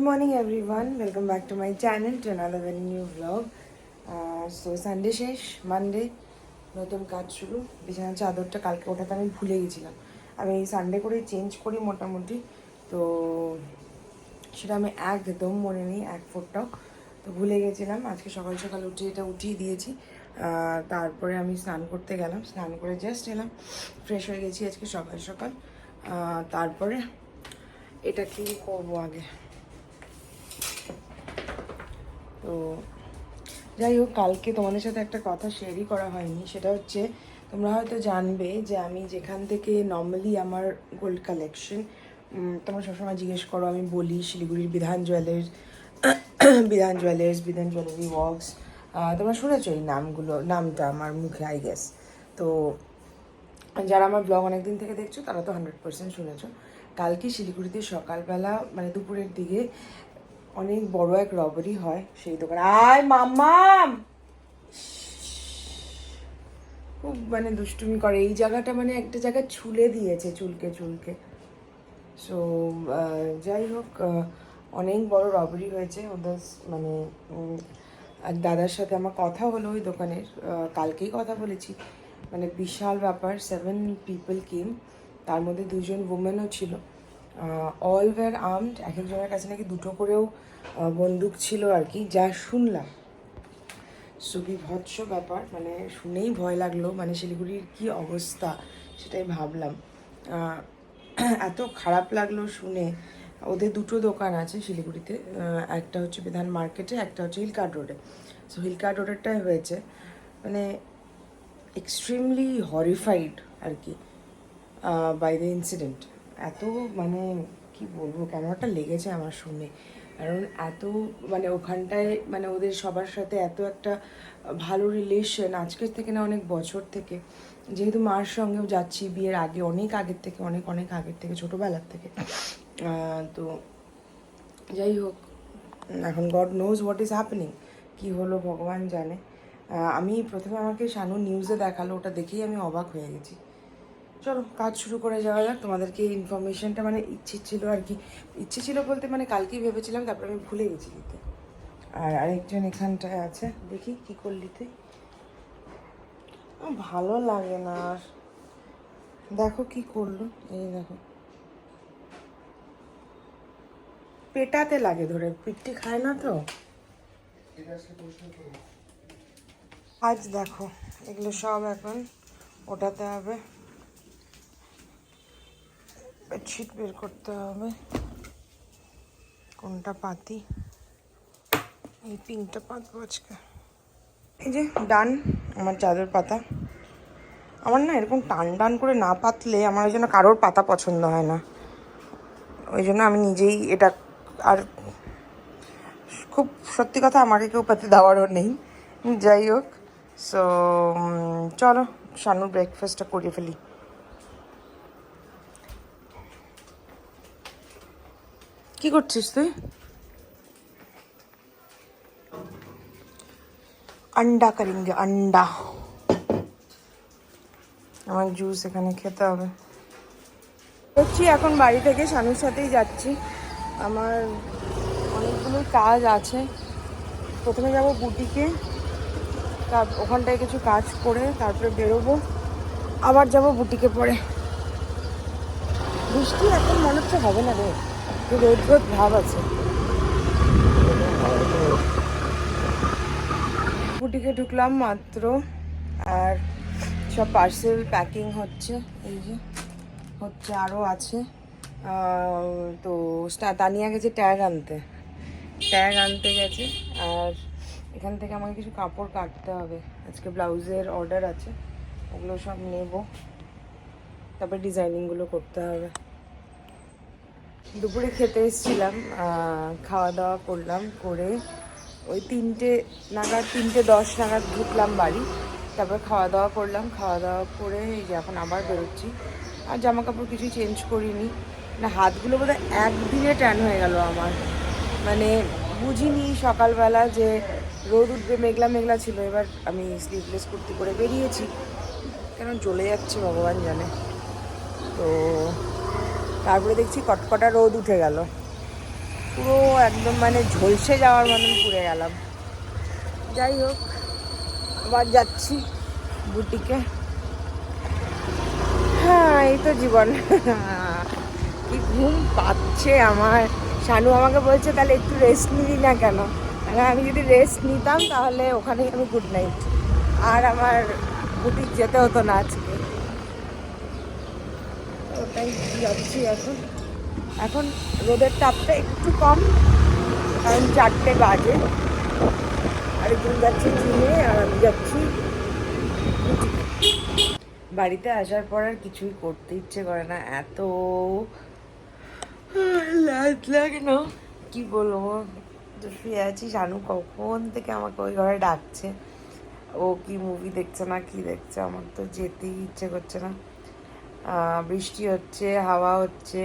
Good morning everyone, welcome back to my channel to another very new vlog. So Sunday শেষ, Monday নতুন কাজ শুরু। বিছানার চাদরটা কালকে ওঠাতে আমি ভুলে গেছিলাম। আমি সানডে করেই চেঞ্জ করি মোটামুটি, তো সেটা আমি একদম মনে নেই এক ফোঁটাও, তো ভুলে গেছিলাম। আজকে সকাল সকাল উঠে এটা উঠিয়ে দিয়েছি। তারপরে আমি স্নান করতে গেলাম, স্নান করে জাস্ট এলাম, ফ্রেশ হয়ে গেছি আজকে সকাল সকাল। তারপরে এটা কি করবো আগে, তো যাই হোক, কালকে তোমাদের সাথে একটা কথা শেয়ারই করা হয়নি। সেটা হচ্ছে, তোমরা হয়তো জানবে যে আমি যেখান থেকে নর্মালি আমার গোল্ড কালেকশন, তোমরা সবসময় জিজ্ঞেস করো, আমি বলি শিলিগুড়ির বিধান জুয়েলার্স, বিধান জুয়েলারি ওয়ার্কস। তোমরা শুনেছো এই নামটা আমার মুখে, আই গেস। তো যারা আমার ব্লগ অনেকদিন থেকে দেখছো তারা তো 100% শুনেছো। কালকে শিলিগুড়িতে সকালবেলা মানে দুপুরের দিকে অনেক বড় এক রবারি হয় সেই দোকানে। আয় মাম্মাম, খুব মানে দুষ্টুমি করে। এই জায়গাটা মানে একটা জায়গায় ছুলে দিয়েছে চুলকে চুলকে। সো যাই হোক, অনেক বড় রবারি হয়েছে ওদের। মানে এক দাদার সাথে আমার কথা হলো ওই দোকানের, কালকেই কথা বলেছি। মানে বিশাল ব্যাপার, 7 পিপল কেম, তার মধ্যে 2জন উমেনও ছিল। অল ওয়্যার আর্মড, এক একজনের কাছে নাকি 2টো করেও বন্দুক ছিল আর কি, যা শুনলাম। সো বিভৎস ব্যাপার, মানে শুনেই ভয় লাগলো। মানে শিলিগুড়ির কী অবস্থা সেটাই ভাবলাম, এত খারাপ লাগলো শুনে। ওদের 2টো দোকান আছে শিলিগুড়িতে, একটা হচ্ছে বিধান মার্কেটে, একটা হচ্ছে হিলকার্ট রোডে। সো হিলকার্ট রোডেরটাই হয়েছে, মানে এক্সট্রিমলি হরিফাইড আর কি বাই দ্য ইনসিডেন্ট। এত মানে কি বলবো, কেমনটা লেগেছে আমার শুনে। কারণ এত মানে ওখানটায় মানে ওদের সবার সাথে এত একটা ভালো রিলেশন, আজকের থেকে না অনেক বছর থেকে। যেহেতু মার সঙ্গেও যাচ্ছি বিয়ের আগে, অনেক আগের থেকে, অনেক অনেক আগের থেকে, ছোটোবেলার থেকে। তো যাই হোক, এখন God knows what is happening, কী হলো ভগবান জানে। আমি প্রথমে আমাকে শানু নিউজে দেখালো, ওটা দেখেই আমি অবাক হয়ে গেছি। চলো কাজ শুরু করে যাওয়া যাক। তোমাদেরকে এই ইনফরমেশনটা মানে ইচ্ছে ছিল আর কি, ইচ্ছে ছিল বলতে মানে কালকেই ভেবেছিলাম, তারপরে আমি ভুলে গেছি দিতে। আর আরেকজন এখানটায় আছে, দেখি কি করলি তুই। ভালো লাগে না আর, দেখো কি করলো, এই দেখো পেটাতে লাগে ধরে, পিঠটি খায় না তো আজ। দেখো এগুলো সব এখন ওঠাতে হবে, বেডশিট বের করতে হবে। কোনটা পাতি, এই পিঙ্কটা পাতবো আজকে। এই যে ডান আমার চাদর পাতা। আমার না এরকম টান টান করে না পাতলে আমার ওই জন্য কারোর পাতা পছন্দ হয় না, ওই জন্য আমি নিজেই এটা। আর খুব সত্যি কথা, আমাকে কেউ পাতে দেওয়ারও নেই। যাই হোক, সো চলো শানুর ব্রেকফাস্টটা করে ফেলি। কি করছিস তুই? अंडा करेंगे अंडा, আমার জুস এখানে খেতে হবে। যাচ্ছি এখন বাড়ি থেকে, শানুর সাথেই যাচ্ছি। আমার অনেকগুলো কাজ আছে। প্রথমে যাব বুটিকে, ওখানটায় কিছু কাজ করে তারপরে বেরোবো, আবার যাব বুটিকে পরে। বৃষ্টি এখন মনে হচ্ছে হবে না রে, একটু রোদ রোদ ভাব আছে। বুটিকে ঢুকলাম মাত্র, আর সব পার্সেল প্যাকিং হচ্ছে, এই যে হচ্ছে, আরও আছে। তো তানিয়া গেছে ট্যাগ আনতে গেছে। আর এখান থেকে আমাকে কিছু কাপড় কাটতে হবে, আজকে ব্লাউজের অর্ডার আছে, ওগুলো সব নেব, তারপর ডিজাইনিংগুলো করতে হবে। দুপুরে খেতে এসেছিলাম, খাওয়া দাওয়া করলাম, করে ওই 3:10 নাগাদ ঢুকলাম বাড়ি। তারপর খাওয়া দাওয়া করলাম, খাওয়া দাওয়া করে এই যে এখন আবার বেরোচ্ছি। আর জামা কাপড় কিছুই চেঞ্জ করিনি, না হাতগুলো বোধহয় একদিনে ট্যান হয়ে গেল আমার। মানে বুঝিনি সকালবেলা যে রোদ উঠবে, মেঘলা মেঘলা ছিল। এবার আমি স্লিভলেস কুর্তি করে বেরিয়েছি, কেন জ্বলে যাচ্ছে ভগবান জানে। তো তারপরে দেখছি কটকটা রোদ উঠে গেল। পুরো একদম মানে ঝলসে যাওয়ার মতন পুড়ে গেলাম। যাই হোক, আবার যাচ্ছি বুটিকে। হ্যাঁ, এই তো জীবন। কি ঘুম পাচ্ছে আমার। শানু আমাকে বলছে তাহলে একটু রেস্ট নিবি না কেন? আমি যদি রেস্ট নিতাম তাহলে ওখানেই আমি গুড নাইট, আর আমার বুটিক যেতে হতো না আজকে। ওটাই যাচ্ছি এখন। এখন রোদের তাপটা একটু কম, কারণ 4টে বাজে। আরেকজন যাচ্ছে জিমে আর আমি যাচ্ছি বাড়িতে। আসার পর আর কিছুই করতে ইচ্ছে করে না, এত লাজ লাগে না কি বলবো। তো শুয়ে আছি, শানু কখন থেকে আমাকে ওই ঘরে ডাকছে। ও কি মুভি দেখছে না কি দেখছে, আমার তো যেতেই ইচ্ছে করছে না। বৃষ্টি হচ্ছে, হাওয়া হচ্ছে,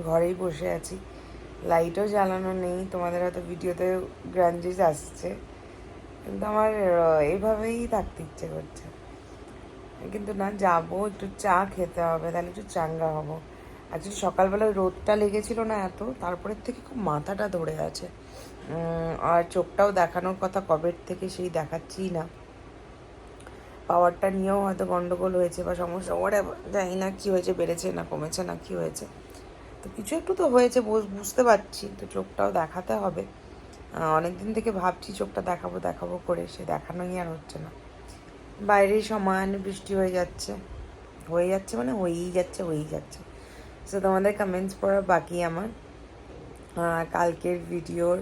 ঘরেই বসে আছি, লাইটও জ্বালানো নেই। তোমাদের হয়তো ভিডিওতে গ্রাঞ্জিস আসছে, কিন্তু আমার এইভাবেই থাকতে ইচ্ছে করছে। কিন্তু না, যাবো একটু চা খেতে হবে, তাহলে একটু চাঙ্গা হবো। অ্যাকচুয়ালি সকালবেলা রোদটা লেগেছিল না এত, তারপরের থেকে খুব মাথাটা ধরে আছে। আর চোখটাও দেখানোর কথা কবের থেকে, সেই দেখাচ্ছি না। পাওয়ারটা নিয়েও হয়তো গন্ডগোল হয়েছে বা সমস্যা, ওরা জানি না কী হয়েছে, বেড়েছে না কমেছে না কী হয়েছে। তো কিছু একটু তো হয়েছে, বুঝতে পারছি। তো চোখটাও দেখাতে হবে। অনেকদিন থেকে ভাবছি চোখটা দেখাবো দেখাবো করে, সে দেখানোই আর হচ্ছে না। বাইরে সমান বৃষ্টি হয়ে যাচ্ছে মানে হয়েই যাচ্ছে। সো তোমাদের কমেন্টস পড়া বাকি আমার। কালকের ভিডিওর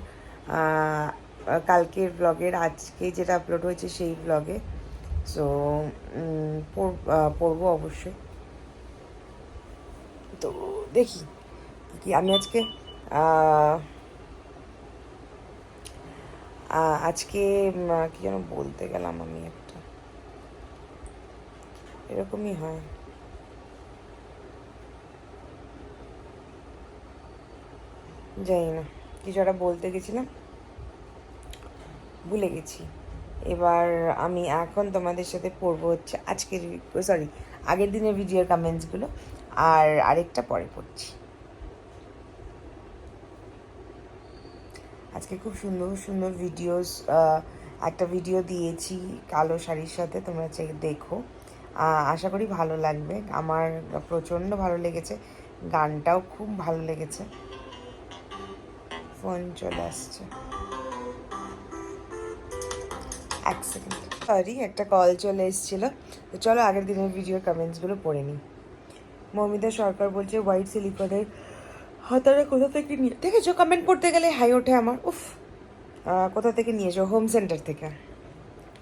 কালকের ব্লগের আজকে যেটা আপলোড হয়েছে সেই ব্লগে। সো পড়বো অবশ্যই। তো দেখি কি আমি আজকে আজকে কি যেন বলতে গেলাম আমি, একটা এরকমই হয়। জানি না, কিছু একটা বলতে গেছিলাম, ভুলে গেছি। এবার আমি এখন তোমাদের সাথে পড়বো হচ্ছে আজকের, সরি, আগের দিনের ভিডিওর কমেন্টসগুলো, আর আরেকটা পরে পড়ছি। আজকে খুব সুন্দর সুন্দর ভিডিওস, একটা ভিডিও দিয়েছি কালো শাড়ির সাথে, তোমরা দেখো। আশা করি ভালো লাগবে। আমার প্রচণ্ড ভালো লেগেছে, গানটাও খুব ভালো লেগেছে। ফোন চলে আসছে, এক সেকেন্ড, সরি, একটা কল চলে এসেছিলো। তো চলো আগের দিনের ভিডিওর কমেন্টসগুলো পড়ে নিই। মৌমিতা সরকার বলছে হোয়াইট সিলিকনের হাতাটা কোথা থেকে নিয়ে, দেখেছো কমেন্ট পড়তে গেলে হাই ওঠে আমার, উফ। কোথা থেকে নিয়েছো? হোম সেন্টার থেকে।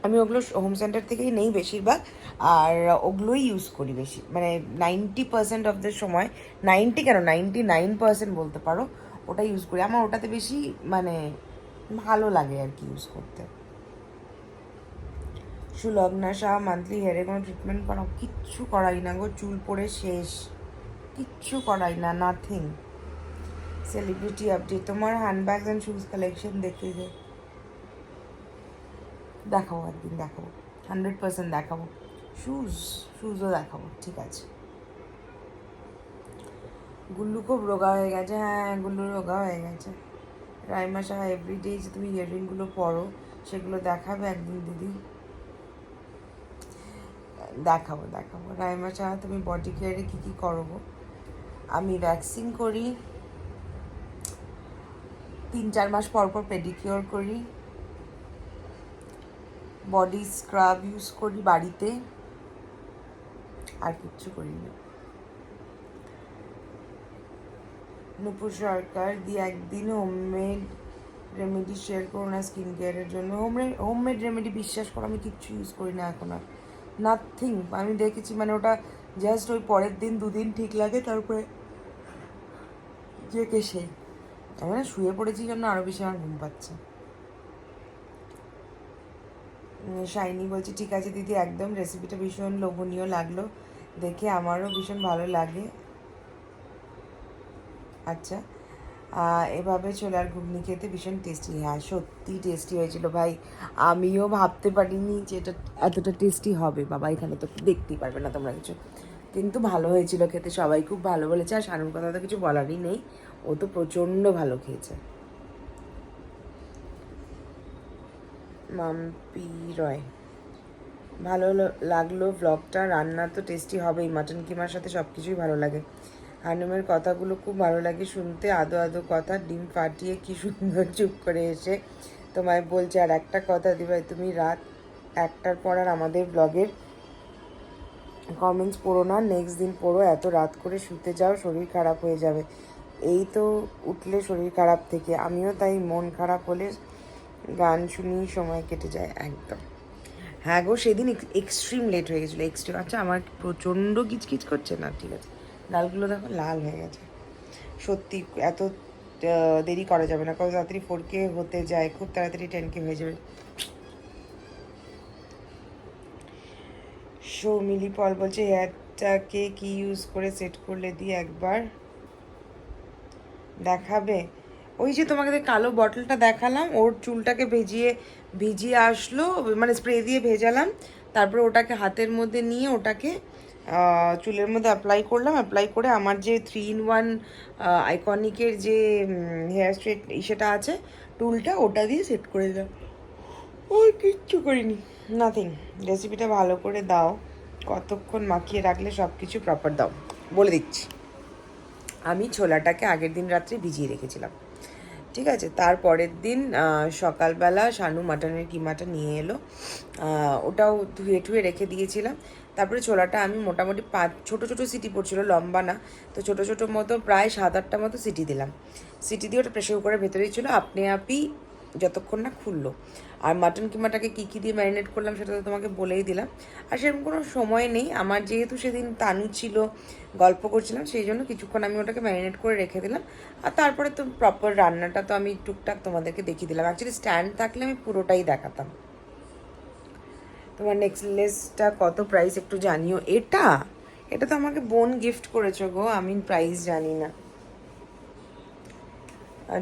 আমি ওগুলো হোম সেন্টার থেকেই নেই বেশিরভাগ, আর ওগুলোই ইউজ করি বেশি, মানে 90% অফ দ্য সময়, 90 কেন 99% বলতে পারো, ওটা ইউজ করি। আমার ওটাতে বেশি মানে ভালো লাগে আর কি ইউজ করতে। সুলগ্না শাহ মান্থলি হেয়ারে কোনো ট্রিটমেন্ট করাও? কিচ্ছু করাই না গো, চুল পড়ে শেষ, কিচ্ছু করাই না, নাথিং। সেলিব্রিটি আপডেট, তোমার হ্যান্ডব্যাগস অ্যান্ড শুজ কালেকশন দেখতে দেখাবো একদিন, দেখাবো 100% দেখাবো। শুজও দেখাবো, ঠিক আছে। গুল্লু খুব রোগা হয়ে গেছে, হ্যাঁ গুল্লু রোগা হয়ে গেছে। রাইমা শাহ এভরিডে যে তুমি ইয়াররিংগুলো পরো সেগুলো দেখাবে একদিন দিদি। দেখাবো রাইমা শাহ, তুমি বডি কেয়ারে কী কী করো? আমি ভ্যাকসিন করি, 3-4 মাস পর পর পেডিকিওর করি, বডি স্ক্রাব ইউজ করি বাড়িতে, আর কিচ্ছু করি না। নুপুর সরকার দি একদিন হোমমেড রেমেডি শেয়ার করো না স্কিন কেয়ারের জন্য। হোমমেড রেমেডি বিশ্বাস করো আমি কিচ্ছু ইউজ করি না এখন আর, নাথিং। আমি দেখেছি মানে ওটা জাস্ট ওই পরের দিন 2 দিন ঠিক লাগে, তারপরে যে কে সেই। আমি না শুয়ে পড়েছি জন্য আরও বেশি আমার ঘুম পাচ্ছে। শাইনি বলছে ঠিক আছে দিদি, একদম রেসিপিটা ভীষণ লোভনীয় লাগলো দেখে, আমারও ভীষণ ভালো লাগে। আচ্ছা, এভাবে ছোলার ঘুগনি খেতে ভীষণ টেস্টি। হ্যাঁ সত্যি টেস্টি হয়েছিল ভাই, আমিও ভাবতে পারিনি যে এটা এতটা টেস্টি হবে। বাবা এখানে তো দেখতেই পারবে না তোমরা কিছু, কিন্তু ভালো হয়েছিল খেতে, সবাই খুব ভালো বলেছে। আর শানুর কথা তো কিছু বলারই নেই, ও তো প্রচণ্ড ভালো খেয়েছে। মাম্পি রয়, ভালো লাগলো ব্লগটা। রান্না তো টেস্টি হবেই, মাটন কিমার সাথে সব কিছুই ভালো লাগে। হানুমের কথাগুলো খুব ভালো লাগে শুনতে, আদো আদো কথা, ডিম ফাটিয়ে কি সুন্দর চুপ করে এসে তোমায় বলছে। আর একটা কথা দিভাই, তুমি রাত 1টার পর আর আমাদের ব্লগের কমেন্টস পড়ো না, নেক্সট দিন পড়ো। এত রাত করে শুতে যাও, শরীর খারাপ হয়ে যাবে। এই তো উঠলে শরীর খারাপ থেকে, আমিও তাই মন খারাপ হলে গান শুনিই সময় কেটে যায়। একদম, হ্যাঁ গো, সেদিন এক্সট্রিম লেট হয়ে গেছিলো, এক্সট্রিম। আচ্ছা আমার প্রচণ্ড কিচকিচ করছে না, ঠিক আছে, গালগুলো দেখো লাল হয়ে গেছে। সত্যি এত দেরি করা যাবে না, কত তাড়াতাড়ি 4K হতে যায়, খুব তাড়াতাড়ি 10K হয়ে যাবে। মিলি পল বলছে হেয়ারটাকে কি ইউজ করে সেট করলে দিয়ে একবার দেখাবে। ওই যে তোমাকে কালো বটলটা দেখালাম, ওর চুলটাকে ভিজিয়ে আসলো, মানে স্প্রে দিয়ে ভেজালাম, তারপরে ওটাকে হাতের মধ্যে নিয়ে ওটাকে চুলের মধ্যে অ্যাপ্লাই করে আমার যে 3-in-1 আইকনিকের যে হেয়ার স্ট্রেট সেটা আছে টুলটা, ওটা দিয়ে সেট করে দিলাম। ওই কিচ্ছু করিনি, নাথিং। রেসিপিটা ভালো করে দাও, কতক্ষণ মাখিয়ে রাখলে সব কিছু প্রপার দাও বলে দিচ্ছি। আমি ছোলাটাকে আগের দিন রাত্রে ভিজিয়ে রেখেছিলাম, ঠিক আছে। তারপরের দিন সকালবেলা শানু মাটনের কিমাটা নিয়ে এলো, ওটাও ধুয়ে রেখে দিয়েছিলাম। তারপরে ছোলাটা আমি মোটামুটি 5 ছোটো ছোটো সিটি পড়ছিল, লম্বা না, তো ছোটো ছোটো মতো প্রায় 7-8টা মতো সিটি দিলাম। সিটি দিয়ে ওটা প্রেশার কুকারের ভেতরেই ছিল, আপনি যতক্ষণ না খুললো। আর মাটন কিমাটাকে কী দিয়ে ম্যারিনেট করলাম সেটা তো তোমাকে বলেই দিলাম। আর সেরকম কোনো সময় নেই আমার, যেহেতু সেদিন তানু ছিল, গল্প করছিলাম, সেই জন্য কিছুক্ষণ আমি ওটাকে ম্যারিনেট করে রেখে দিলাম। আর তারপরে তো প্রপার রান্নাটা তো আমি টুকটাক তোমাদেরকে দেখিয়ে দিলাম। অ্যাকচুয়ালি স্ট্যান্ড থাকলে আমি পুরোটাই দেখাতাম। তোমার নেকলেসটা কত প্রাইস একটু জানিও। এটা তো আমাকে বোন গিফট করেছো গো, আমি প্রাইস জানি না।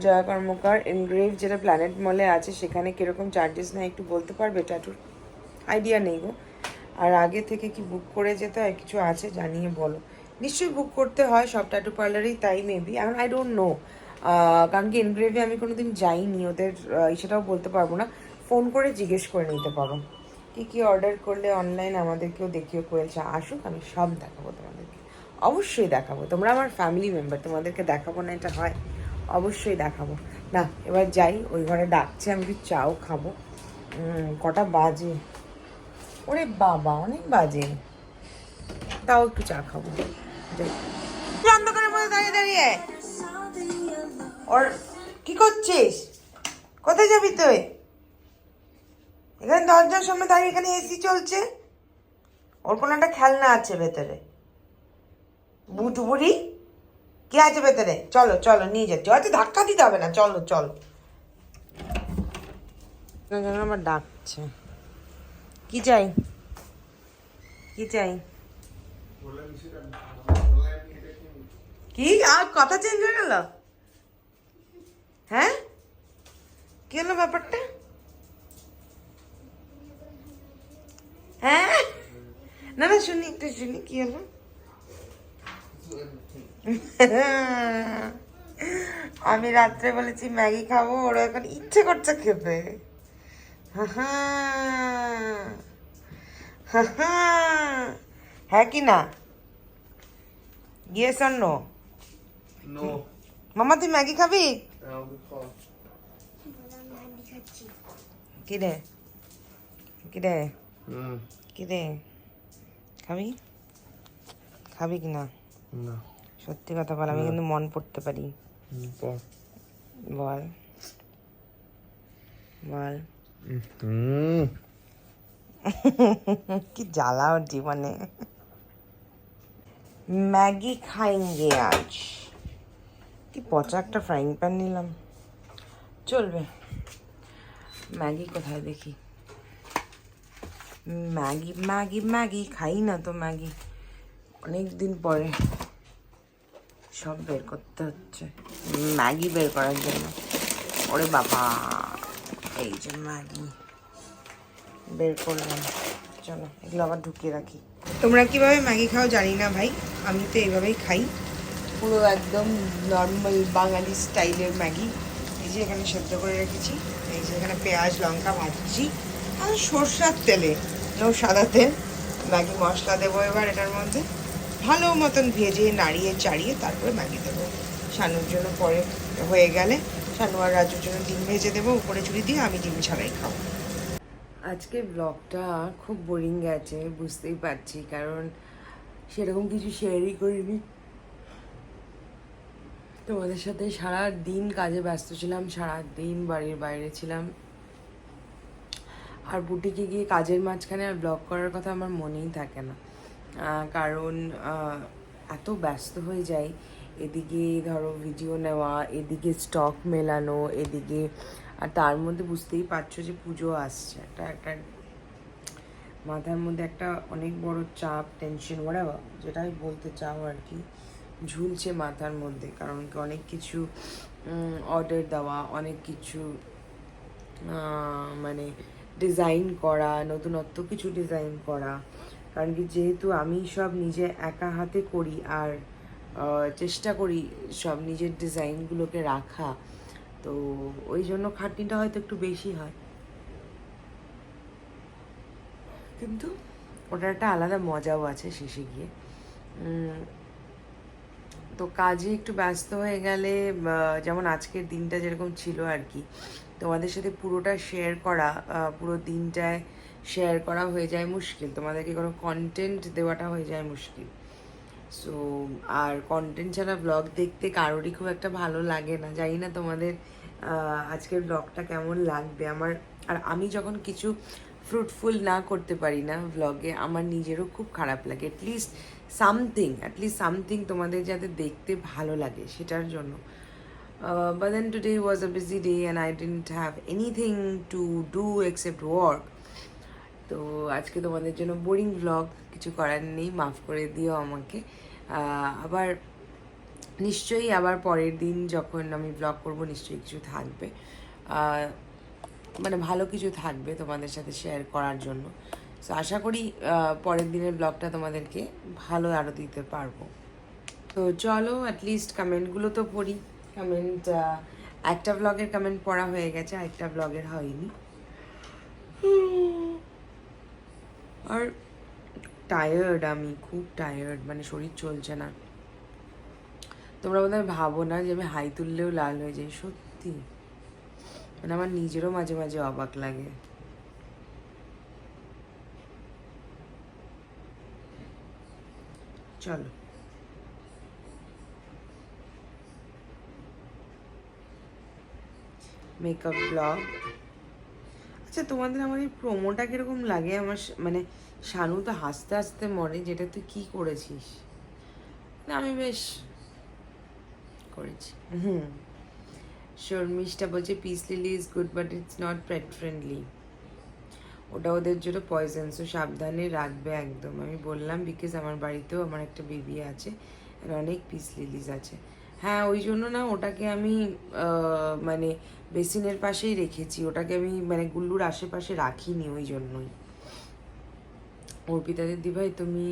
জয়া কর্মকার এনগ্রেভ যেটা প্ল্যানেট মলে আছে, সেখানে কীরকম চার্জেস নেয় একটু বলতে পারবে? ট্যাটুর আইডিয়া নেই গো। আর আগে থেকে কি বুক করে যেতে হয়, কিছু আছে জানিয়ে বলো। নিশ্চয়ই বুক করতে হয়, সব ট্যাটু পার্লারেই তাই মেবি, এখন আই ডোন্ট নো। কারণ কি এনগ্রেভে আমি কোনোদিন যাইনি, ওদের সেটাও বলতে পারবো না। ফোন করে জিজ্ঞেস করে নিতে পারো। কী অর্ডার করলে অনলাইন আমাদেরকেও দেখিও, কোয়েলসা আসুক, আমি সব দেখাবো তোমাদেরকে, অবশ্যই দেখাবো। তোমরা আমার ফ্যামিলি মেম্বার, তোমাদেরকে দেখাবো না এটা হয়? অবশ্যই দেখাবো। না এবার যাই, ওই ঘরে ডাকছে, আমি একটু চাও খাবো। কটা বাজে? ওরে বাবা, অনেক বাজে, তাও একটু চা খাবো। অন্ধকারের মধ্যে দাঁড়িয়ে ওর কি করছিস? কোথায় যাবি তুই? এখানে দরজার সামনে দাঁড়িয়ে, এখানে এসি চলছে, ওর কোনো একটা খেলনা আছে ভেতরে। বুড়ি কি আছে ভেতরে? চলো চলো নিয়ে যাচ্ছি, হয়তো ধাক্কা দিতে হবে না, চলো চলো। আমার ডাকছে, কি চাই? কি আর কথা চেঞ্জ হয়ে গেল? হ্যাঁ কি হলো ব্যাপারটা? হ্যাঁ না শুনি, একটু শুনি কি হলো। আমি রাত্রে বলেছি ম্যাগি খাবো, ওরা এখন ইচ্ছে করছে খেতে। হ্যাঁ কি না? Yes or no? মামা তুই ম্যাগি খাবি? কি রে খাবি কি না? সত্যি কথা বল, আমি কিন্তু মন পড়তে পারি। বল কি জ্বালা ওর জীবনে। ম্যাগি খাইঙ্গে আজ। কি পচা একটা ফ্রাইং প্যান নিলাম, চলবে। ম্যাগি কোথায় দেখি? ম্যাগি খাই না তো, ম্যাগি অনেক দিন পরে সব বের করতে হচ্ছে ম্যাগি বের করার জন্য। ওরে বাবা, এই যে ম্যাগি বের করলাম, চলো এগুলো আবার ঢুকিয়ে রাখি। তোমরা কিভাবে ম্যাগি খাও জানি না ভাই, আমি তো এইভাবেই খাই, পুরো একদম নর্মাল বাঙালি স্টাইলের ম্যাগি। এই যে এখানে সেদ্ধ করে রেখেছি, এই যে এখানে পেঁয়াজ লঙ্কা ভাজছি আর সর্ষার তেলে, নো সাদা তেল। ম্যাগি মশলা দেবো এবার এটার মধ্যে, ভালো মতন ভেজে নাড়িয়ে চাড়িয়ে তারপরে ম্যাগি দেবো। শানুর জন্য পরে হয়ে গেলে শানু আর রাজুর জন্য ডিম ভেজে দেবো উপরে চুরি দিয়ে, আমি ডিম ছাড়াই খাবো। আজকে ব্লগটা খুব বোরিং গেছে, বুঝতেই পারছি, কারণ সেরকম কিছু শেয়ারই করিনি তোমাদের সাথে। সারা দিন কাজে ব্যস্ত ছিলাম, সারা দিন বাড়ির বাইরে ছিলাম, আর বুটিকে গিয়ে কাজের মাঝখানে আর ব্লগ করার কথা আমার মনেই থাকে না, কারণ এত ব্যস্ত হয়ে যাই। এদিকে ধরো ভিডিও নেওয়া, এদিকে স্টক মেলানো, এদিকে আর তার মধ্যে বুঝতেই পারছো যে পুজো আসছে, একটা মাথার মধ্যে একটা অনেক বড় চাপ, টেনশন, ওয়াটএভার যেটাই বলতে চাও আর কি, ঝুলছে মাথার মধ্যে। কারণ অনেক কিছু অর্ডার দেওয়া, অনেক কিছু মানে ডিজাইন করা, নতুনত্ব কিছু ডিজাইন করা। কারণ কি যেহেতু আমি সব নিজে একা হাতে করি, আর চেষ্টা করি সব নিজের ডিজাইনগুলোকে রাখা, তো ওই জন্য খাটনিটা হয়তো একটু বেশি হয়, কিন্তু ওটার একটা আলাদা মজাও আছে শেষে গিয়ে। তো কাজে একটু ব্যস্ত হয়ে গেলে, যেমন আজকের দিনটা যেরকম ছিল আর কি, তোমাদের সাথে পুরোটা শেয়ার করা, পুরো দিনটায় শেয়ার করা হয়ে যায় মুশকিল, তোমাদেরকে কোনো কন্টেন্ট দেওয়াটা হয়ে যায় মুশকিল। সো আর কন্টেন্ট ছাড়া ব্লগ দেখতে কারোরই খুব একটা ভালো লাগে না, জানি না তোমাদের আজকের ব্লগটা কেমন লাগবে আমার। আর আমি যখন কিছু ফ্রুটফুল না করতে পারি না ব্লগে, আমার নিজেরও খুব খারাপ লাগে। অ্যাটলিস্ট সামথিং তোমাদের যাতে দেখতে ভালো লাগে সেটার জন্য। But then today was a busy day and I didn't have anything to do except work. তো আজকে তোমাদের জন্য বোরিং ব্লগ, কিছু করার নেই, মাফ করে দিও আমাকে। আবার নিশ্চয়ই আবার পরের দিন যখন আমি ব্লগ করব নিশ্চয়ই কিছু থাকবে, মানে ভালো কিছু থাকবে তোমাদের সাথে শেয়ার করার জন্য। সো আশা করি পরের দিনের ব্লগটা তোমাদেরকে ভালো আরও দিতে পারবো। তো চলো অ্যাটলিস্ট কমেন্টগুলো তো পড়ি। কমেন্ট, একটা ব্লগের কমেন্ট পড়া হয়ে গেছে, একটা ব্লগের হয়নি। আর টায়ার্ড, আমি খুব টায়ার্ড, মানে শরীর চলছে না। তোমরা বোধহয় ভাবো না যে আমি হাই তুললেও লাল হয়ে যাই, সত্যি মানে আমার নিজেরও মাঝে মাঝে অবাক লাগে। চলো মেকআপ ব্লগ। আচ্ছা তোমাদের আমার এই প্রোমোটা কিরকম লাগে? আমার মানে শানু তো হাসতে হাসতে মরে, যেটা তুই কি করেছিস। না আমি বেশ করেছি। শর্মিষ্ঠা বলছে peace lily is good but it's not pet friendly, ওটা ওদের জন্য পয়জন, সো সাবধানে রাখবে একদম। আমি বললাম বিকজ আমার বাড়িতেও আমার একটা বেবি আছে, অনেক পিস লিলিজ আছে। হ্যাঁ ওই জন্য না ওটাকে আমি মানে বেসিনের পাশেই রেখেছি, ওটাকে আমি মানে গুল্লুর আশেপাশে রাখিনি ওই জন্যই। অর্পিতা দিদি ভাই তুমি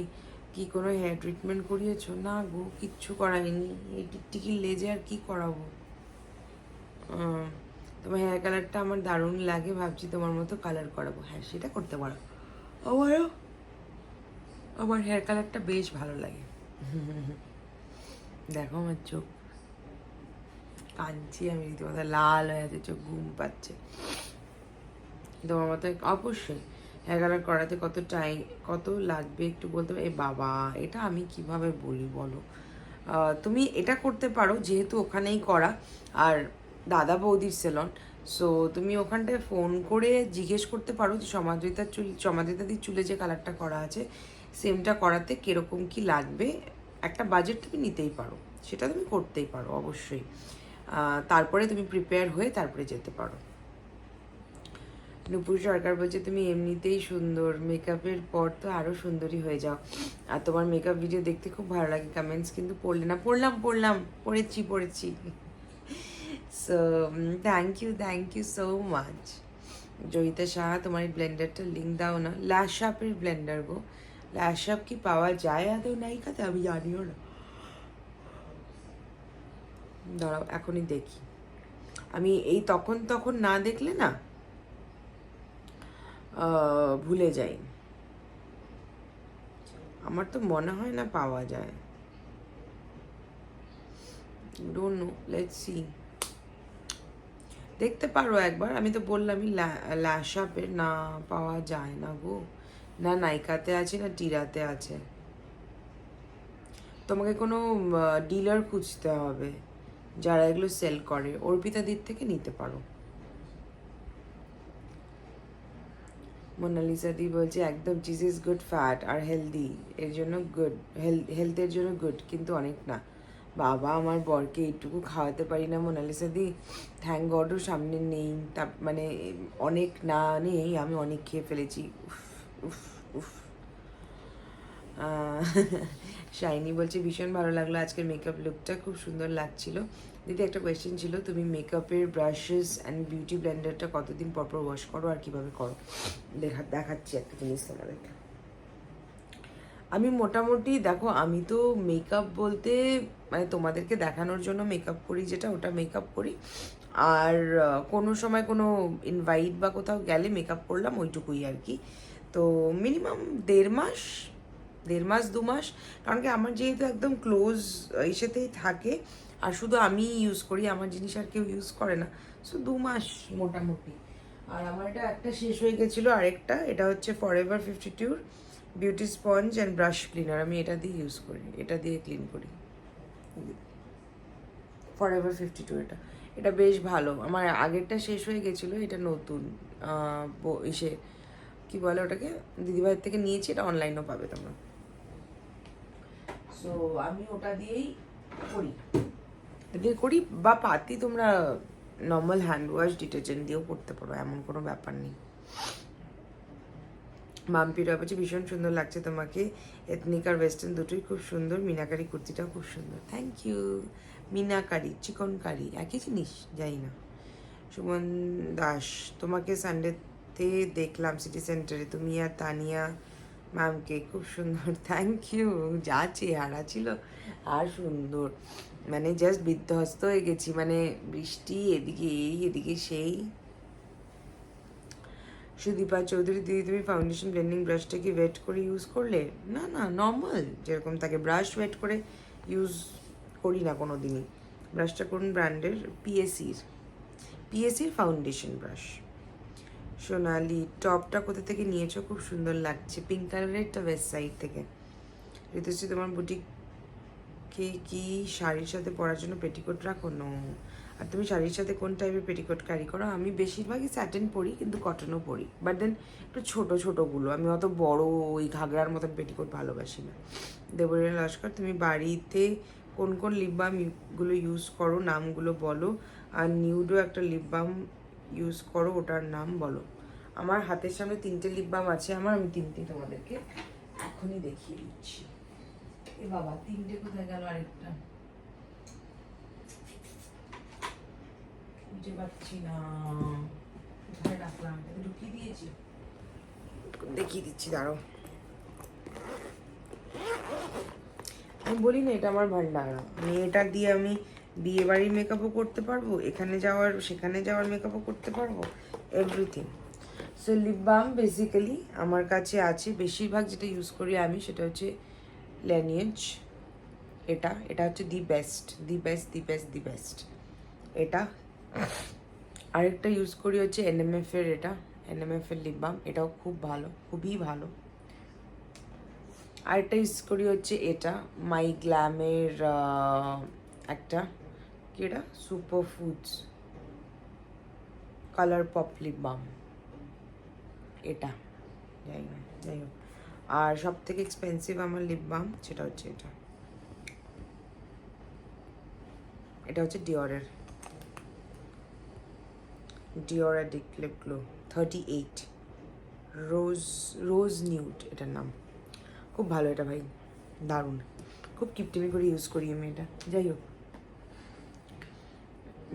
কি কোনো হেয়ার ট্রিটমেন্ট করিয়েছো? না গো কিচ্ছু করাইনি, এই টিকটিকির লেজে আর কি করাবো। তোমার হেয়ার কালারটা আমার দারুণ লাগে, ভাবছি তোমার মতো কালার করাবো। হ্যাঁ সেটা করতে পারো, আমারও আমার হেয়ার কালারটা বেশ ভালো লাগে। দেখো আমার চোখ, কাঁদছি আমি রীতিমতো, লাল হয়ে আছে চোখ, ঘুম পাচ্ছে। তোমার মতো অবশ্যই হেয়ার কালার করাতে কত লাগবে একটু বলতে পারো? এ বাবা এটা আমি কিভাবে বলি বলো। তুমি এটা করতে পারো, যেহেতু ওখানেই করা আর দাদা বৌদির সেলন, সো তুমি ওখানটায় ফোন করে জিজ্ঞেস করতে পারো যে সমাদ্রিতাদির চুলে যে কালারটা করা আছে সেমটা করাতে কীরকম কি লাগবে, একটা বাজেট তুমি নিতেই পারো, সেটা তুমি করতেই পারো অবশ্যই। তারপরে তুমি প্রিপেয়ার হয়ে তারপরে যেতে পারো। নুপুর সরকার বলছে তুমি এমনিতেই সুন্দর, মেকআপের পর তো আরও সুন্দরী হয়ে যাও, আর তোমার মেকআপ ভিডিও দেখতে খুব ভালো লাগে। কমেন্টস কিন্তু পড়লে না? পড়েছি। So thank you so much. Joyita Saha তোমার এই ব্লেন্ডারটার লিঙ্ক দাও না, ল্যাশ শার্পের ব্লেন্ডার গো, ল্যাশ আপ কি পাওয়া যায় আদৌ নাইকাতে? আমি জানিও না, দাঁড়াও এখনই দেখি। আমি এই তখন তখন না দেখলে না ভুলে যাই। আমার তো মনে হয় না পাওয়া যায়, ডোন্ট নো, লেটস সি। দেখতে পারো একবার, আমি তো বললামই ল্যাশ আপের না পাওয়া যায় না গো, না নাইকাতে আছে না টিরাতে আছে। তোমাকে কোনো ডিলার খুঁজতে হবে যারা এগুলো সেল করে, অর্পিতাদির থেকে নিতে পারো। মোনালিসা দি বলছে একদম চিজ ইজ গুড ফ্যাট আর হেলদি, এর জন্য গুড, হেলথের জন্য গুড, কিন্তু অনেক না। বাবা আমার বরকে এইটুকু খাওয়াতে পারি না মোনালিসা দি, থ্যাংক গডও সামনে নেই, তা মানে অনেক না নেই, আমি অনেক খেয়ে ফেলেছি। উফ উফ উফ। শাইনি বলছে ভীষণ ভালো লাগলো আজকের মেকআপ লুকটা, খুব সুন্দর লাগছিল। দিদি একটা কোয়েশ্চেন ছিল, তুমি মেকআপের ব্রাশেস অ্যান্ড বিউটি ব্লেন্ডারটা কতদিন পর পর ওয়াশ করো আর কিভাবে করো? দেখাচ্ছি একটা জিনিস তোমাদেরকে। আমি মোটামুটি দেখো, আমি তো মেকআপ বলতে মানে তোমাদেরকে দেখানোর জন্য মেকআপ করি, যেটা ওটা মেকআপ করি, আর কোনো সময় কোনো ইনভাইট বা কোথাও গেলে মেকআপ করলাম, ওইটুকুই আর কি। তো মিনিমাম 1.5 মাস 2 মাস, কারণ কি আমার যেহেতু একদম ক্লোজ ইসেতেই থাকে আর শুধু আমি ইউজ করি, আমার জিনিস আর কেউ ইউজ করে না, সো 2 মাস মোটামুটি। আর আমার এটা একটা শেষ হয়ে গেছিলো, আরেকটা, এটা হচ্ছে forever 52 beauty sponge and brush cleaner, আমি এটা দিয়ে ইউজ করি, এটা দিয়ে ক্লিন করি। ফরএভার 52, এটা এটা বেশ ভালো। আমার আগেরটা শেষ হয়ে গেছিলো, এটা নতুন ইসে কি বলে ওটাকে, দিদিভাইয়ের থেকে নিয়েছি, এটা অনলাইনেও পাবে তোমরা। সো আমি ওটা দিয়েই করি, দিয়ে করি, বা পাতি তোমরা নর্মাল হ্যান্ড ওয়াশ ডিটারজেন্ট দিয়েও করতে পারো, এমন কোনো ব্যাপার নেই। মাম্পিরা বলছে ভীষণ সুন্দর লাগছে তোমাকে, এথনিক আর ওয়েস্টার্ন দুটোই খুব সুন্দর, মিনাকারি কুর্তিটাও খুব সুন্দর। Thank you. মিনাকারি চিকন কারি একই জিনিস, যাই না। সুমন দাস, তোমাকে সানডেতে দেখলাম সিটি সেন্টারে, তুমি আর তানিয়া ম্যামকে, খুব সুন্দর। Thank you. যা চেহারা ছিল আর সুন্দর, মানে জাস্ট বিধ্বস্ত হয়ে গেছি, মানে বৃষ্টি এদিকে এই এদিকে সেই। সুদীপা চৌধুরী, দিদি তুমি ফাউন্ডেশন ব্লেন্ডিং ব্রাশটা কি ওয়েট করে ইউজ করলে? না না, নর্মাল যেরকম থাকে ব্রাশ ওয়েট করে ইউজ করি না কোনো দিনই। ব্রাশটা কোন ব্র্যান্ডের? পিএসির ফাউন্ডেশন ব্রাশ। সোনালি, টপটা কোথা থেকে নিয়েছো? খুব সুন্দর লাগছে, পিঙ্ক কালারেরটা ওয়েস্ট সাইড থেকে। ঋতুশ্রী, তোমার বুটিকে কি শাড়ির সাথে পরার জন্য পেটিকোট রাখো? নো। আর তুমি শাড়ির সাথে কোন টাইপের পেটিকোট ক্যারি করো? আমি বেশিরভাগই স্যাটেন পরি, কিন্তু কটনও পরি, বাট দেন একটু ছোটো ছোটোগুলো, আমি অত বড় ওই ঘাগরার মতন পেটিকোট ভালোবাসি না। দেবরিয়া লস্কর, তুমি বাড়িতে কোন কোন লিপ বামগুলো ইউজ করো, নামগুলো বলো। আর নিউডো একটা লিপ বাম ইউজ করো, ওটার নাম বলো। আমার হাতের সামনে 3টে লিপ বাম আছে আমার, আমি 3টে তোমাদেরকে এখনই দেখিয়ে দিচ্ছি। এ বাবা, 3টে কোথায় গেল? আরেকটা খুঁজে পাচ্ছি না, কোথায় রাখলাম? এটা ঢুকিয়ে দিয়েছি, দেখিয়ে দিচ্ছি, দাঁড়াও। আমি বলি না এটা আমার ভান্ডার, আমি এটা দিয়ে আমি বিয়ে বাড়ির মেকআপও করতে পারবো, এখানে যাওয়ার সেখানে যাওয়ার মেকআপও করতে পারবো, everything. So lip balm basically আমার কাছে আছে, বেশিরভাগ যেটা ইউজ করি আমি সেটা হচ্ছে ল্যানিয়েজ, এটা এটা হচ্ছে the best the best the best the best এটা। আরেকটা ইউজ করি হচ্ছে এনএমএফ এর, এটা এনএমএফ এর লিপ বাম, এটাও খুব ভালো, খুবই ভালো। আরেকটা ইউজ করি হচ্ছে এটা মাই গ্ল্যামের একটা কি, এটা super foods colour pop lip balm, এটা যাই হোক। আর সব থেকে এক্সপেন্সিভ আমার লিপ বাম সেটা হচ্ছে এটা, এটা হচ্ছে ডিওরের ডিওর অ্যাডিক্ট লিপ গ্লো 38 রোজ নিউড এটার নাম, খুব ভালো এটা ভাই, দারুণ, খুব টিপটিপি করে ইউজ করি আমি এটা। যাই হোক,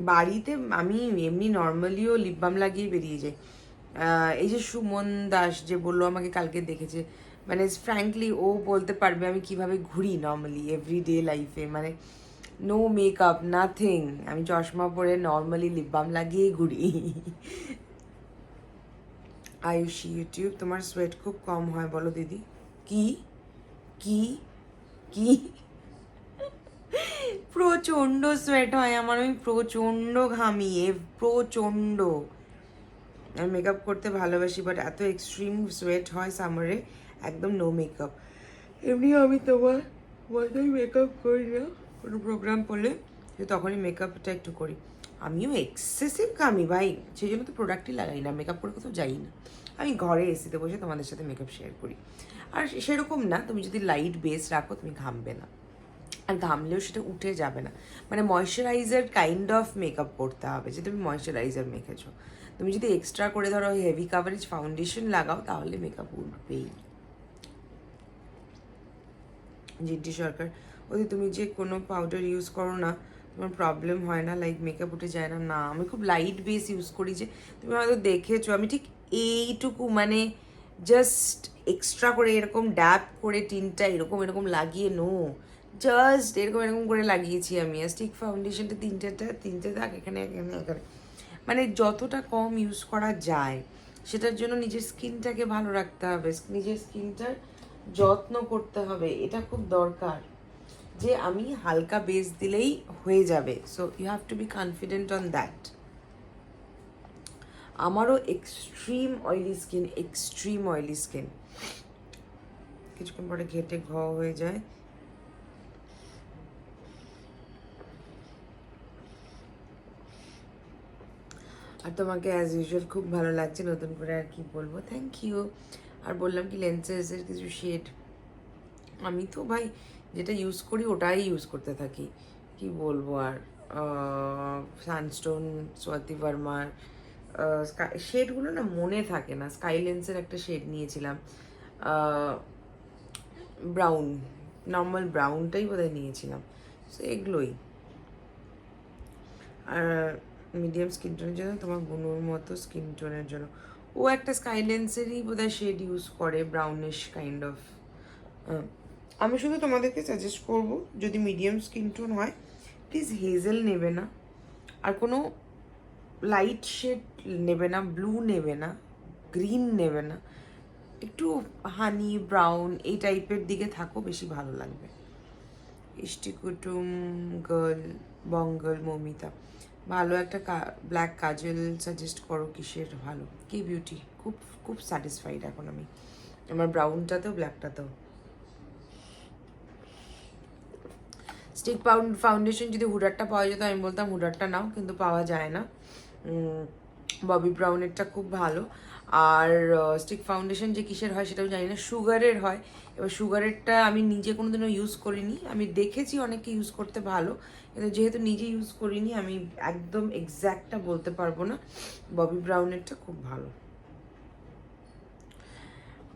বাড়িতে আমি এমনি নর্মালিও লিপ বাম লাগিয়ে বেরিয়ে যাই। এই যে সুমন দাস যে বললো আমাকে কালকে দেখেছে, মানে ফ্র্যাঙ্কলি ও বলতে পারবে আমি কিভাবে ঘুরি নর্মালি এভরিডে লাইফে, মানে নো মেকআপ নাথিং, আমি চশমা পরে নর্মালি লিপ বাম লাগিয়ে ঘুরি। আয়ুষি ইউটিউব, তোমার সোয়েট খুব কম হয় বলো দিদি। কি কি কি? প্রচণ্ড সোয়েট হয় আমার, আমি প্রচণ্ড ঘামি, প্রচণ্ড। আমি মেকআপ করতে ভালোবাসি, বাট এত এক্সট্রিম সোয়েট হয় সামারে, একদম নো মেকআপ। এমনি আমি তোমার মতোই মেকআপ করি না, কোনো প্রোগ্রাম পড়লে তখনই মেকআপটা একটু করি। আমিও এক্সেসিভ ঘামি ভাই, সেই জন্য তো প্রোডাক্টই লাগাই না, মেকআপ করে কোথাও যাই না, আমি ঘরে এসিতে বসে তোমাদের সাথে মেকআপ শেয়ার করি। আর সেরকম না, তুমি যদি লাইট বেস রাখো তুমি ঘামবে না, আর ঘামলেও সেটা উঠে যাবে না। মানে ময়শ্চারাইজার কাইন্ড অফ মেকআপ করতে হবে, যে তুমি ময়শ্চারাইজার মেখেছো। তুমি যদি এক্সট্রা করে ধরো হেভি কাভারেজ ফাউন্ডেশন লাগাও তাহলে মেকআপ উঠবেই। জিন্টি সরকার, ওদের তুমি যে কোনো পাউডার ইউজ করো না তোমার প্রবলেম হয় না, লাইক মেকআপ উঠে যায় না? না, আমি খুব লাইট বেস ইউজ করি, যে তুমি হয়তো দেখেছো আমি ঠিক এইটুকু মানে জাস্ট এক্সট্রা করে এরকম ড্যাপ করে টিনটা এরকম এরকম লাগিয়ে জাস্ট এরকম এরকম করে লাগিয়েছি আমি। আর স্টিক ফাউন্ডেশনটা তিনটে দাগ এখানে এখানে এখানে, মানে যতটা কম ইউজ করা যায়। সেটার জন্য নিজের স্কিনটাকে ভালো রাখতে হবে, নিজের স্কিনটার যত্ন করতে হবে, এটা খুব দরকার। যে আমি হালকা বেস দিলেই হয়ে যাবে, so you have to be confident on that. আমারও এক্সট্রিম অয়েলি স্কিন, কিছুক্ষণ পরে ঘেটে হয়ে যায়। আর তোমাকে অ্যাজ ইউজুয়াল খুব ভালো লাগছে, নতুন করে আর কি বলবো, থ্যাংক ইউ। আর বললাম কি লেন্সেসের কিছু শেড, আমি তো ভাই যেটা ইউজ করি ওটাই ইউজ করতে থাকি, কি বলবো আর। সানস্টোন, স্বাতি ভার্মার শেডগুলো না মনে থাকে না। স্কাই লেন্সের একটা শেড নিয়েছিলাম, ব্রাউন, নর্মাল ব্রাউনটাই বোধহয় নিয়েছিলাম, সো এগুলোই। আর মিডিয়াম স্কিন টোনের জন্য, তোমার বুনুর মতো স্কিন টোনের জন্য ও একটা স্কাই লেন্সেরই বোধহয় শেড ইউজ করে, ব্রাউনিশ কাইন্ড অফ। আমি শুধু তোমাদেরকে সাজেস্ট করব, যদি মিডিয়াম স্কিন টোন হয় প্লিজ হেজেল নেবে না, আর কোনো লাইট শেড নেবে না, ব্লু নেবে না, গ্রিন নেবে না, একটু হানি ব্রাউন এই টাইপের দিকে থাকো, বেশি ভালো লাগবে। ইষ্টি কুটুম গার্ল, বঙ্গল মমিতা, ভালো একটা ব্ল্যাক কাজল সাজেস্ট করো, কিসের ভালো? কি বিউটি, খুব খুব স্যাটিসফাইড এখন আমি আমার ব্রাউনটাতেও ব্ল্যাকটাতেও। স্টিক ফাউন্ডেশন যদি হুডারটা পাওয়া যেত আমি বলতাম হুডারটা নাও, কিন্তু পাওয়া যায় না। ববি ব্রাউনেরটা খুব ভালো। আর স্টিক ফাউন্ডেশন যে কিসের হয় সেটাও জানি না, সুগারের হয়। এবার সুগারেরটা আমি নিজে কোনোদিনও ইউজ করিনি, আমি দেখেছি অনেকে ইউজ করতে ভালো, কিন্তু যেহেতু নিজে ইউজ করিনি আমি একদম এক্স্যাক্টটা বলতে পারবো না। ববি ব্রাউনেরটা খুব ভালো।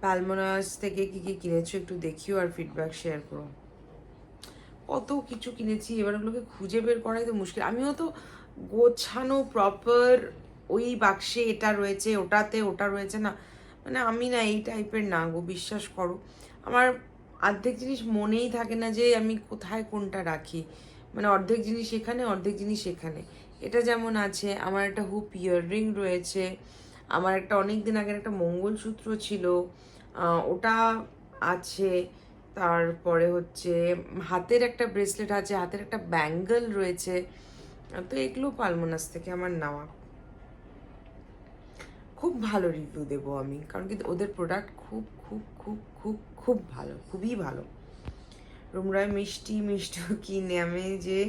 পালমোনাস থেকে কি কি কিনেছো একটু দেখিও আর ফিডব্যাক শেয়ার করো। কত কিছু কিনেছি, এবার ওগুলোকে খুঁজে বের করাই তো মুশকিল। আমিও তো গোছানো প্রপার, ওই বাক্সে এটা রয়েছে ওটাতে ওটা রয়েছে না, মানে আমি না এই টাইপের না গো, বিশ্বাস করো। আমার অর্ধেক জিনিস মনেই থাকে না যে আমি কোথায় কোনটা রাখি, মানে অর্ধেক জিনিস এখানে অর্ধেক জিনিস এখানে। এটা যেমন আছে, আমার একটা হুপ ইয়াররিং রয়েছে, আমার একটা অনেক দিন আগের একটা মঙ্গলসূত্র ছিল, ওটা আছে। তারপরে হচ্ছে হাতের একটা ব্রেসলেট আছে, হাতের একটা ব্যাঙ্গল রয়েছে, তো এগুলো পালমোনাস থেকে আমার নেওয়া। খুব ভালো রিভিউ দেবো আমি, কারণ কি ওদের প্রোডাক্ট খুব খুব খুব খুব খুব ভালো, খুবই ভালো। রুমরায় মিষ্টি মিষ্টি কিনে আমি যে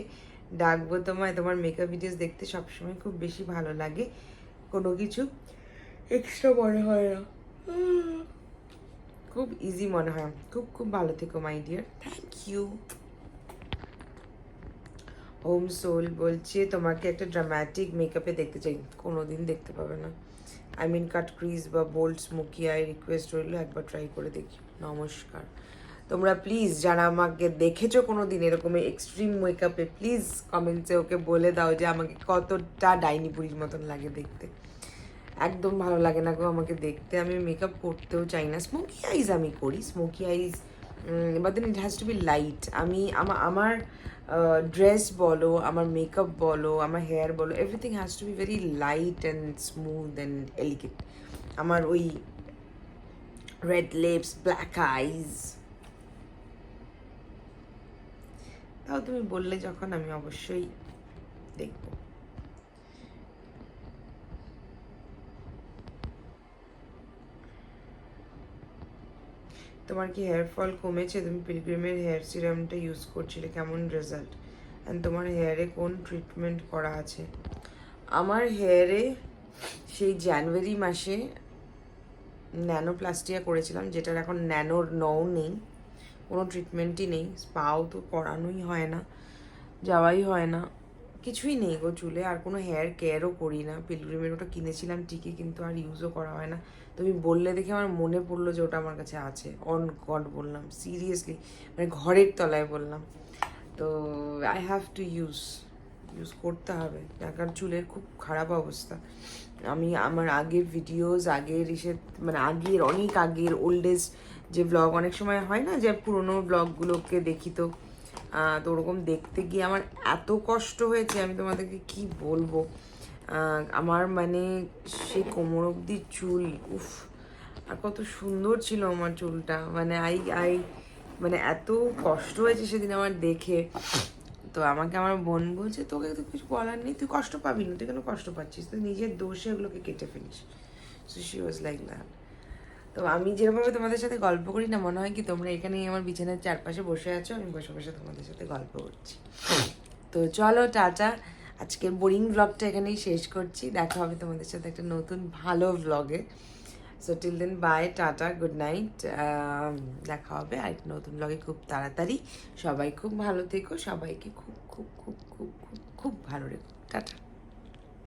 ডাকবো তোমায়, তোমার মেকআপ ভিডিওস দেখতে সবসময় খুব বেশি ভালো লাগে, কোনো কিছু এক্সট্রা মনে হয় না, খুব ইজি মনে হয়। খুব খুব ভালো থেকো my dear, thank you. Home soul বলছে তোমাকে একটা ড্রামাটিক মেকআপে দেখতে চাই, কোনোদিন দেখতে পাবে না। আই মিন কাট ক্রিজ বা বোল্ড স্মোকি আই রিকোয়েস্ট রইলো, একবার ট্রাই করে দেখি। নমস্কার। তোমরা প্লিজ যারা আমাকে দেখেছো কোনো দিন এরকম এক্সট্রিম মেকআপে, প্লিজ কমেন্টসে ওকে বলে দাও যে আমাকে কতটা ডাইনি বুড়ির মতন লাগে দেখতে। একদম ভালো লাগে না গো আমাকে দেখতে, আমি মেকআপ করতেও চাই না। স্মোকি আইজ আমি করি, smoky eyes, but then it has to be light. আমি আমার ড্রেস বলো, আমার মেকআপ বলো, আমার হেয়ার বলো, everything has to be very light and smooth and elegant. আমার ওই রেড লিপস, ব্ল্যাক আইজ, তাও তুমি বললে যখন আমি অবশ্যই দেখবো। তোমার কি হেয়ার ফল কমেছে? তুমি পিলগ্রিমের হেয়ার সিরামটা ইউজ করছিলে, কেমন রেজাল্ট? অ্যান্ড তোমার হেয়ারে কোন ট্রিটমেন্ট করা আছে? আমার হেয়ারে সেই জানুয়ারি মাসে ন্যানোপ্লাস্টিয়া করেছিলাম, যেটার এখন ন্যানোর নও নেই, কোনো ট্রিটমেন্টই নেই, স্পাও তো করানোই হয় না, যাওয়াই হয় না, কিছুই নেই গো চুলে। আর কোনো হেয়ার কেয়ারও করি না। পিলগ্রিমের ওটা কিনেছিলাম ঠিকই, কিন্তু আর ইউজও করা হয় না। তুমি বললে দেখে আমার মনে পড়লো যে ওটা আমার কাছে আছে। অন গড বললাম, সিরিয়াসলি, মানে ঘরের তলায় বললাম। তো আই হ্যাভ টু ইউজ করতে হবে, কারণ চুলের খুব খারাপ অবস্থা। আমি আমার আগের ভিডিওস, আগের মানে আগের অনেক আগের ওল্ডেজ যে ব্লগ অনেক সময় হয় না, যে পুরোনো ব্লগগুলোকে দেখি, তো ওরকম দেখতে গিয়ে আমার এত কষ্ট হয়েছে, আমি তোমাদেরকে কি বলবো। আমার মানে সেই কোমর অবধি চুল, উফ, আর কত সুন্দর ছিল আমার চুলটা, মানে মানে এত কষ্ট হয়েছে সেদিন আমার দেখে। তো আমাকে আমার বোন বলছে, তোকে তো কিছু বলার নেই, তুই কষ্ট পাবি না, তুই কেন কষ্ট পাচ্ছিস, তুই নিজের দোষে ওগুলোকে কেটে ফেলিস। So she was like that. তো আমি যেভাবে তোমাদের সাথে গল্প করি না, মনে হয় কি তোমরা এখানেই আমার বিছানার চারপাশে বসে আছো, আমি বসে বসে তোমাদের সাথে গল্প করছি। তো চলো টাটা, আজকের বোরিং ব্লগটা এখানেই শেষ করছি। দেখা হবে তোমাদের সাথে একটা নতুন ভালো ব্লগে। So till then bye, tata, good night. দেখা হবে আর একটা নতুন ব্লগে খুব তাড়াতাড়ি। সবাই খুব ভালো থেকো, সবাইকে খুব খুব খুব খুব খুব খুব ভালো রেখো। টাটা।